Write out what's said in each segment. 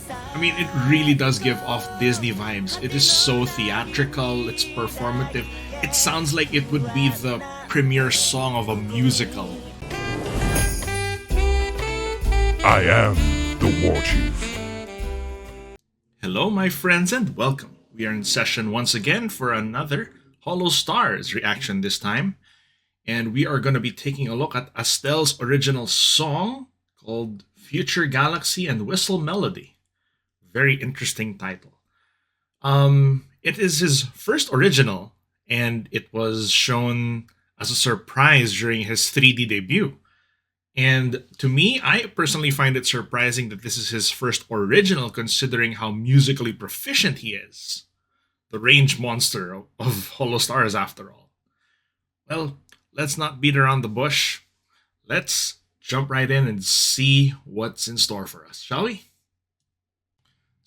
I mean, it really does give off Disney vibes. It is so theatrical, it's performative. It sounds like it would be the premiere song of a musical. I am the War Chief. Hello, my friends, and welcome. We are in session once again for another Holostars reaction this time. And we are going to be taking a look at Astel's original song called Future Galaxy and Whistle Melody. Very interesting title. It is his first original, and it was shown as a surprise during his 3D debut. And to me, I personally find it surprising that this is his first original, considering how musically proficient he is. The range monster of Holostars, after all. Well, let's not beat around the bush. Let's jump right in and see what's in store for us, shall we?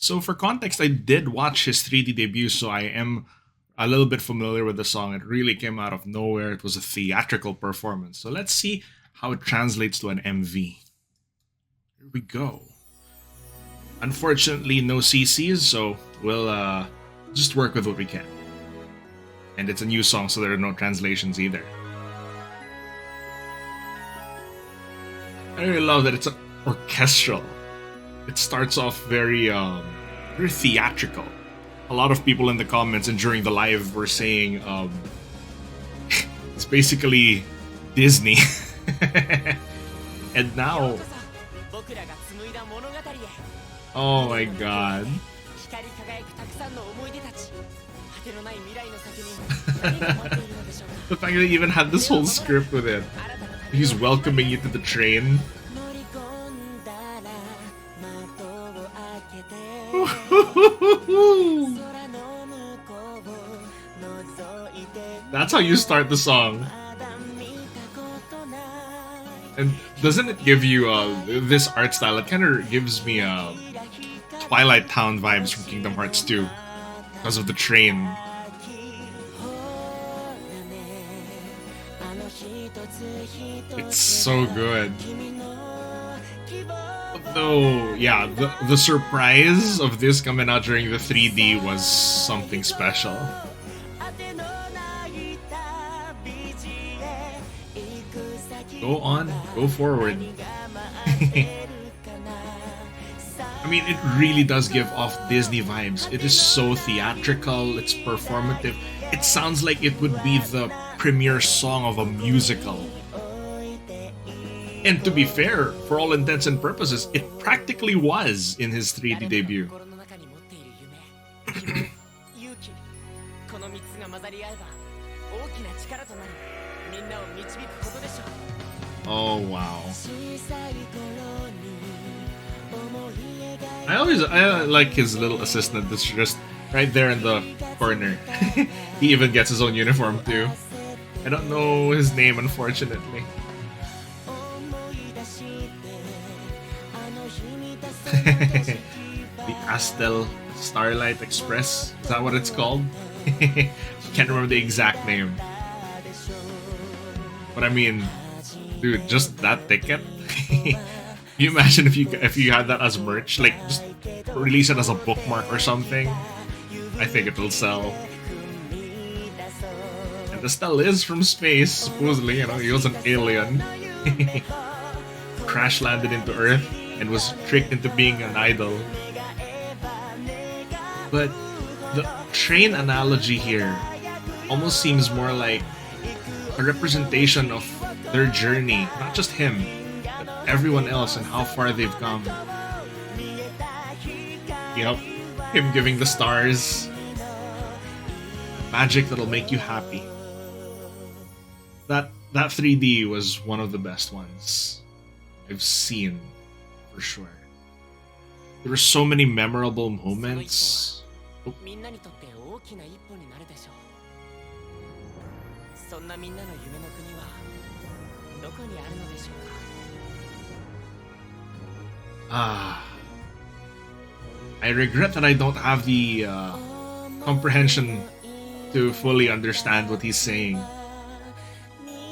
So for context, I did watch his 3D debut, so I am a little bit familiar with the song. It really came out of nowhere. It was a theatrical performance. So let's see how it translates to an MV. Here we go. Unfortunately, no CCs, so we'll just work with what we can. And it's a new song, so there are no translations either. I really love that it's orchestral. It starts off very theatrical. A lot of people in the comments and during the live were saying it's basically Disney. And now, oh my god. The fact that he even had this whole script with it. He's welcoming you to the train. That's how you start the song. And doesn't it give you this art style? It kind of gives me Twilight Town vibes from Kingdom Hearts 2 because of the train. It's so good. Though, yeah, the surprise of this coming out during the 3D was something special. Go on, go forward. I mean, it really does give off Disney vibes. It is so theatrical, it's performative. It sounds like it would be the premiere song of a musical. And to be fair, for all intents and purposes, it practically was in his 3D debut. Oh wow. I like his little assistant that's just right there in the corner. He even gets his own uniform too. I don't know his name, unfortunately. The Astel Starlight Express, is that what it's called? Can't remember the exact name. But I mean, dude, just that ticket. Can you imagine if you had that as merch? Like, just release it as a bookmark or something. I think it will sell. And Estelle is from space, supposedly. You know, he was an alien. Crash landed into Earth and was tricked into being an idol. But the train analogy here almost seems more like a representation of their journey, not just him, but everyone else and how far they've come. Yep, him giving the stars magic that'll make you happy. That 3D was one of the best ones I've seen, for sure. There were so many memorable moments. Oh. I regret that I don't have the comprehension to fully understand what he's saying.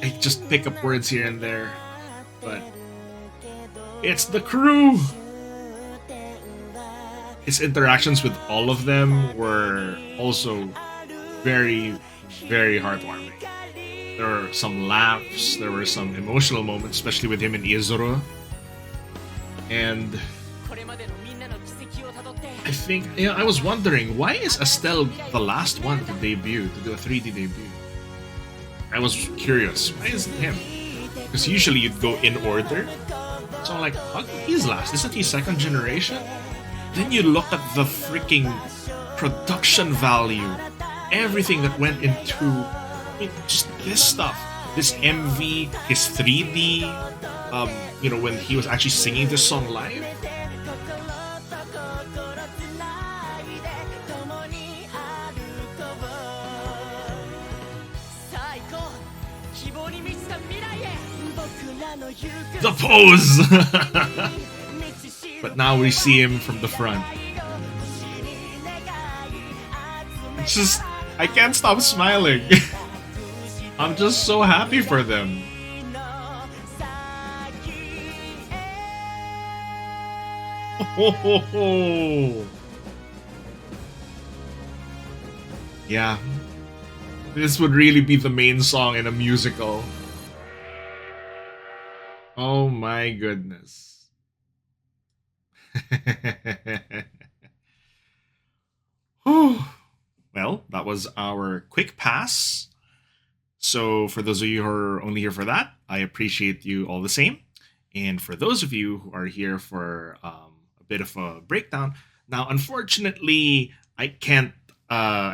I just pick up words here and there, but it's the crew. his interactions with all of them were also very, very heartwarming. There were some laughs, there were some emotional moments, especially with him and Izuru. And I think, I was wondering, why is Estelle the last one to debut, to do a 3D debut? I was curious, why is it him? Because usually you'd go in order. So I'm like, how come he's last? Isn't he second generation? Then you look at the freaking production value, everything that went into just this stuff. This MV, his 3D, when he was actually singing this song live. The pose! But now we see him from the front. It's just, I can't stop smiling. I'm just so happy for them. Oh. Yeah. This would really be the main song in a musical. Oh my goodness. Well, that was our quick pass. So for those of you who are only here for that, I appreciate you all the same. And for those of you who are here for a bit of a breakdown, now unfortunately I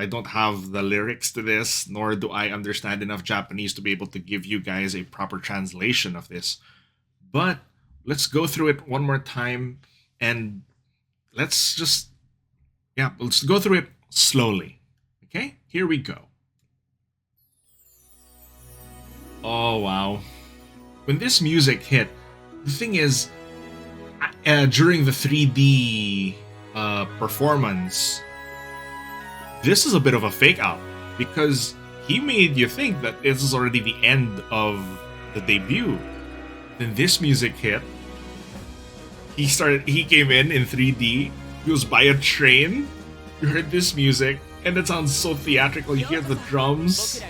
don't have the lyrics to this, nor do I understand enough Japanese to be able to give you guys a proper translation of this. But let's go through it one more time, and let's go through it slowly. Okay, here we go. Oh wow. When this music hit, the thing is, during the 3D performance, this is a bit of a fake out, because he made you think that this is already the end of the debut. Then this music hit. He came in 3D. He was by a train. You heard this music, and it sounds so theatrical. You hear the drums.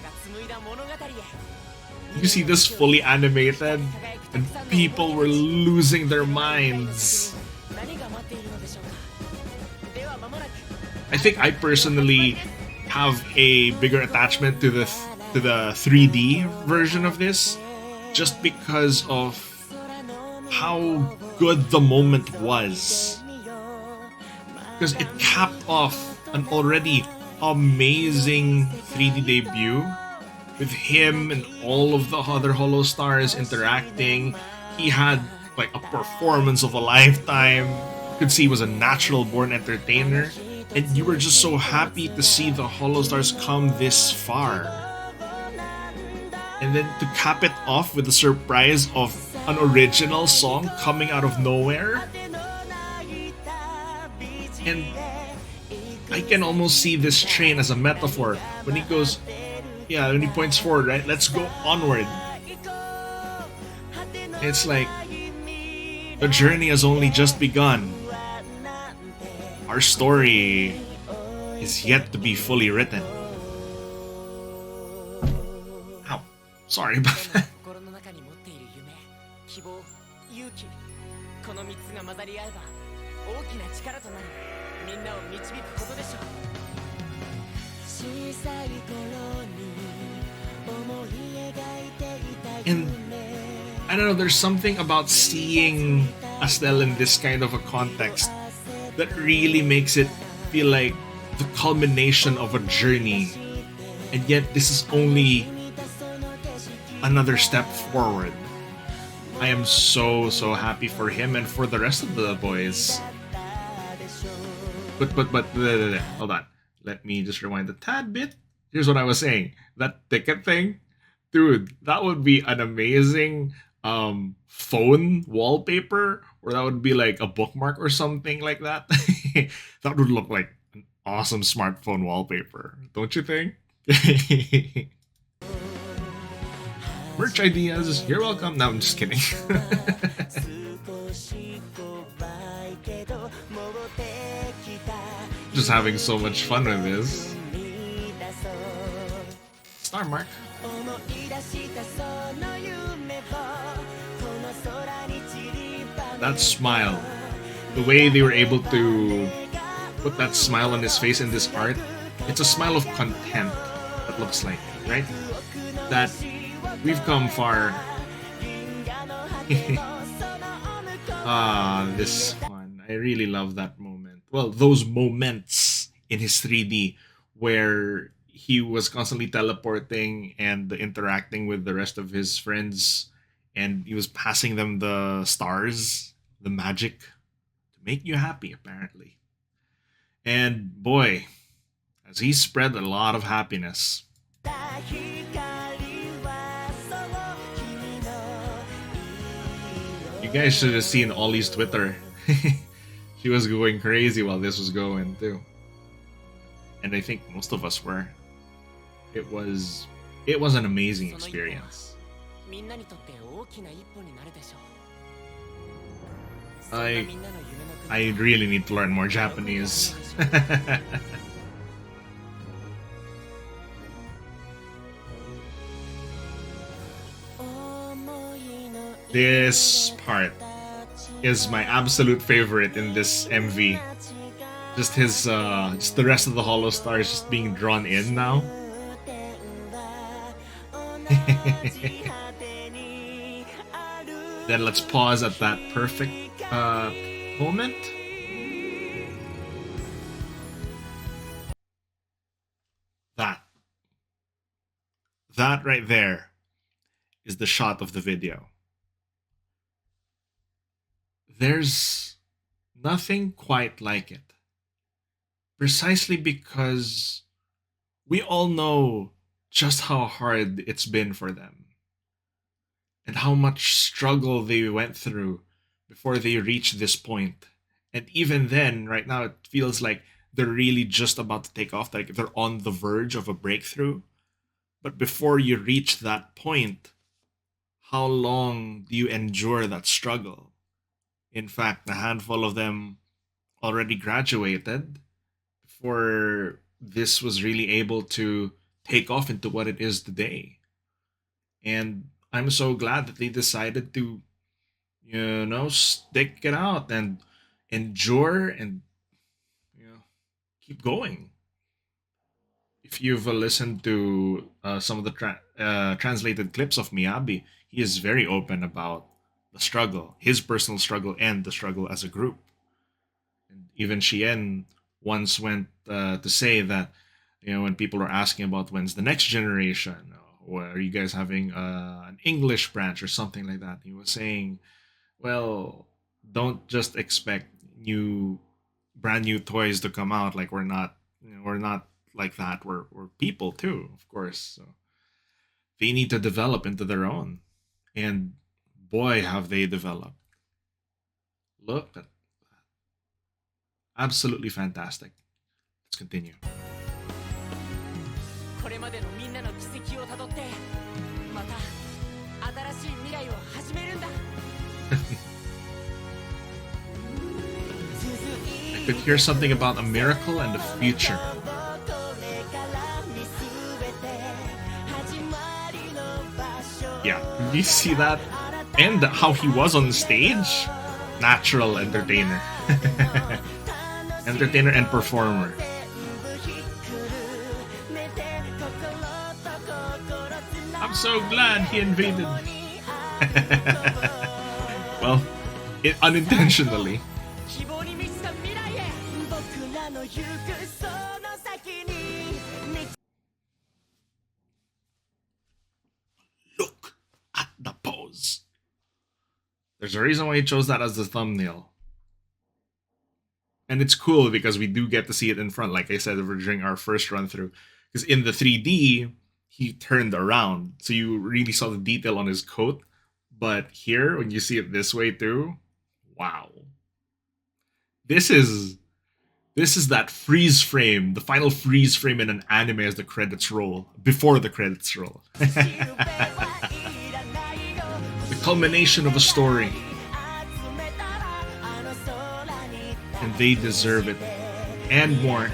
You see this fully animated, and people were losing their minds. I think I personally have a bigger attachment to the 3D version of this, just because of how good the moment was. Because it capped off an already amazing 3D debut with him and all of the other Holostars interacting. He had like a performance of a lifetime. You could see he was a natural born entertainer. And you were just so happy to see the Holostars come this far. And then to cap it off with the surprise of an original song coming out of nowhere. And I can almost see this train as a metaphor when he goes, when he points forward, right? Let's go onward. It's like the journey has only just begun. Our story is yet to be fully written. Ow. Sorry about that. And I don't know, there's something about seeing Astel in this kind of a context that really makes it feel like the culmination of a journey. And yet this is only another step forward. I am so happy for him and for the rest of the boys. But hold on. Let me just rewind a tad bit. Here's what I was saying. That ticket thing, dude, that would be an amazing phone wallpaper, or that would be like a bookmark or something like that. That would look like an awesome smartphone wallpaper, don't you think? Merch ideas, you're welcome. No, I'm just kidding. Just having so much fun with this. Star mark. That smile. The way they were able to put that smile on his face in this art, it's a smile of content, it looks like, right? That we've come far. This one. I really love that moment. Well, those moments in his 3D where he was constantly teleporting and interacting with the rest of his friends, and he was passing them the stars, the magic, to make you happy, apparently. And boy, as he spread a lot of happiness. You guys should have seen Ollie's Twitter. She was going crazy while this was going too. And I think most of us were. It was an amazing experience. I I really need to learn more Japanese. This part is my absolute favorite in this MV. Just the rest of the Holostars just being drawn in now. Then let's pause at that perfect moment. That. That right there is the shot of the video. There's nothing quite like it. Precisely because we all know just how hard it's been for them and how much struggle they went through before they reached this point. And even then, right now, it feels like they're really just about to take off, like they're on the verge of a breakthrough. But before you reach that point, how long do you endure that struggle? In fact, a handful of them already graduated before this was really able to take off into what it is today. And I'm so glad that they decided to, stick it out and endure and, keep going. If you've listened to some of the translated clips of Miyabi, he is very open about the struggle, his personal struggle, and the struggle as a group. And even Shien once went to say that, when people are asking about when's the next generation, or are you guys having an English branch or something like that, he was saying, well, don't just expect brand new toys to come out. Like we're not like that. We're people too, of course. So they need to develop into their own, and boy, have they developed. Look at that. Absolutely fantastic. Let's continue. これまでのみんなの軌跡をたどってまた新しい未来を始めるんだ I could hear something about a miracle and the future. Yeah, did you see that? And how he was on stage? Natural entertainer. Entertainer and performer. I'm so glad he invaded. Well, unintentionally. Look at the pose. There's a reason why he chose that as the thumbnail. And it's cool because we do get to see it in front, like I said, during our first run through. Because in the 3D, he turned around. So you really saw the detail on his coat. But here, when you see it this way too, wow. This is that freeze frame, the final freeze frame in an anime as the credits roll, before the credits roll. The culmination of a story. And they deserve it. and more.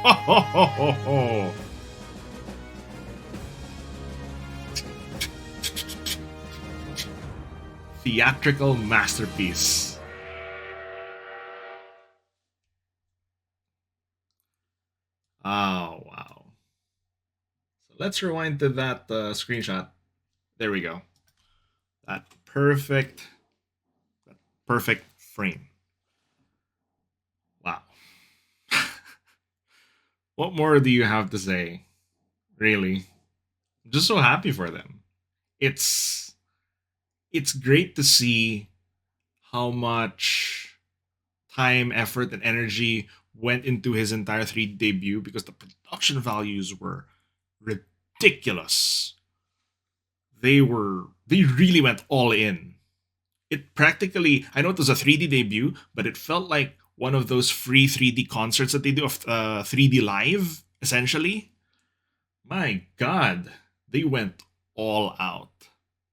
Ho, ho, ho, ho, ho. Theatrical masterpiece. Oh, wow. So let's rewind to that screenshot. There we go. That perfect frame. Wow. What more do you have to say? Really? I'm just so happy for them. It's it's great to see how much time, effort, and energy went into his entire 3D debut because the production values were ridiculous. They really went all in. It practically, I know it was a 3D debut, but it felt like one of those free 3D concerts that they do of 3D live, essentially. My God, they went all out.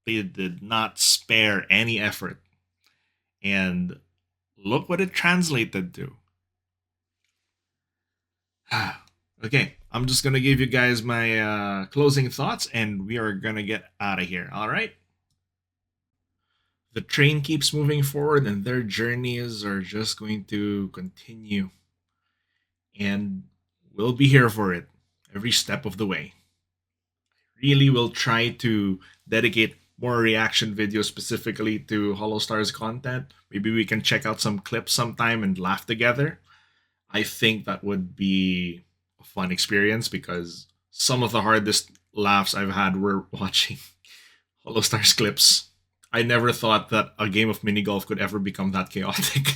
They did not spare any effort. And look what it translated to. Okay, I'm just gonna give you guys my closing thoughts, and we are gonna get out of here. All right. The train keeps moving forward, and their journeys are just going to continue, and we'll be here for it every step of the way. Really will try to dedicate more reaction videos specifically to Holostars content. Maybe we can check out some clips sometime and laugh together. I think that would be a fun experience because some of the hardest laughs I've had were watching Holostars clips. I never thought that a game of mini golf could ever become that chaotic.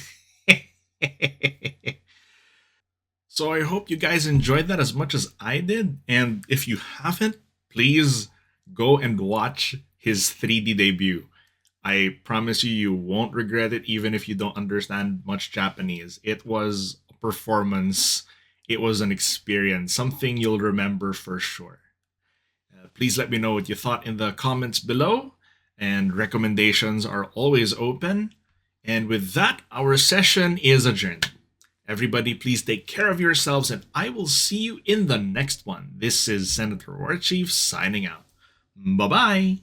So I hope you guys enjoyed that as much as I did. And if you haven't, please go and watch his 3D debut. I promise you, you won't regret it, even if you don't understand much Japanese. It was a performance, it was an experience, something you'll remember for sure. Please let me know what you thought in the comments below, and recommendations are always open. And with that, our session is adjourned. Everybody, please take care of yourselves, and I will see you in the next one. This is Senator Warchief signing out. Bye bye.